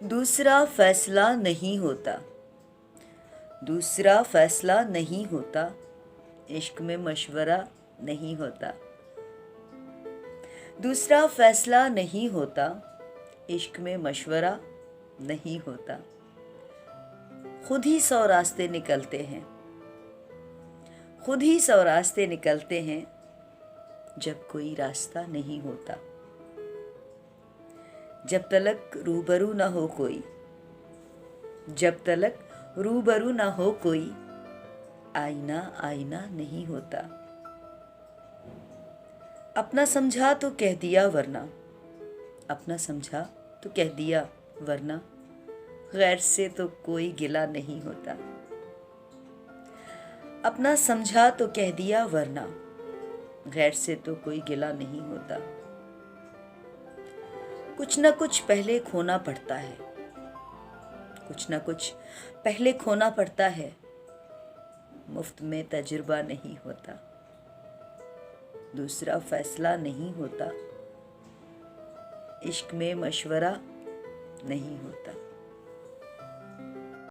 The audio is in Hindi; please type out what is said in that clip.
दूसरा फैसला नहीं होता, दूसरा फैसला नहीं होता, इश्क में मशवरा नहीं होता। दूसरा फैसला नहीं होता, इश्क में मशवरा नहीं होता। खुद ही 100 रास्ते निकलते हैं, खुद ही 100 रास्ते निकलते हैं, जब कोई रास्ता नहीं होता। जब तलक रूबरू ना हो कोई, जब तलक रूबरू ना हो कोई, आईना आईना नहीं होता। अपना समझा तो कह दिया वरना, अपना समझा तो कह दिया वरना, गैर से तो कोई गिला नहीं होता। अपना समझा तो कह दिया वरना, गैर से तो कोई गिला नहीं होता। कुछ ना कुछ पहले खोना पड़ता है, कुछ ना कुछ पहले खोना पड़ता है, मुफ्त में तजुर्बा नहीं होता। दूसरा फैसला नहीं होता, इश्क में मशवरा नहीं होता।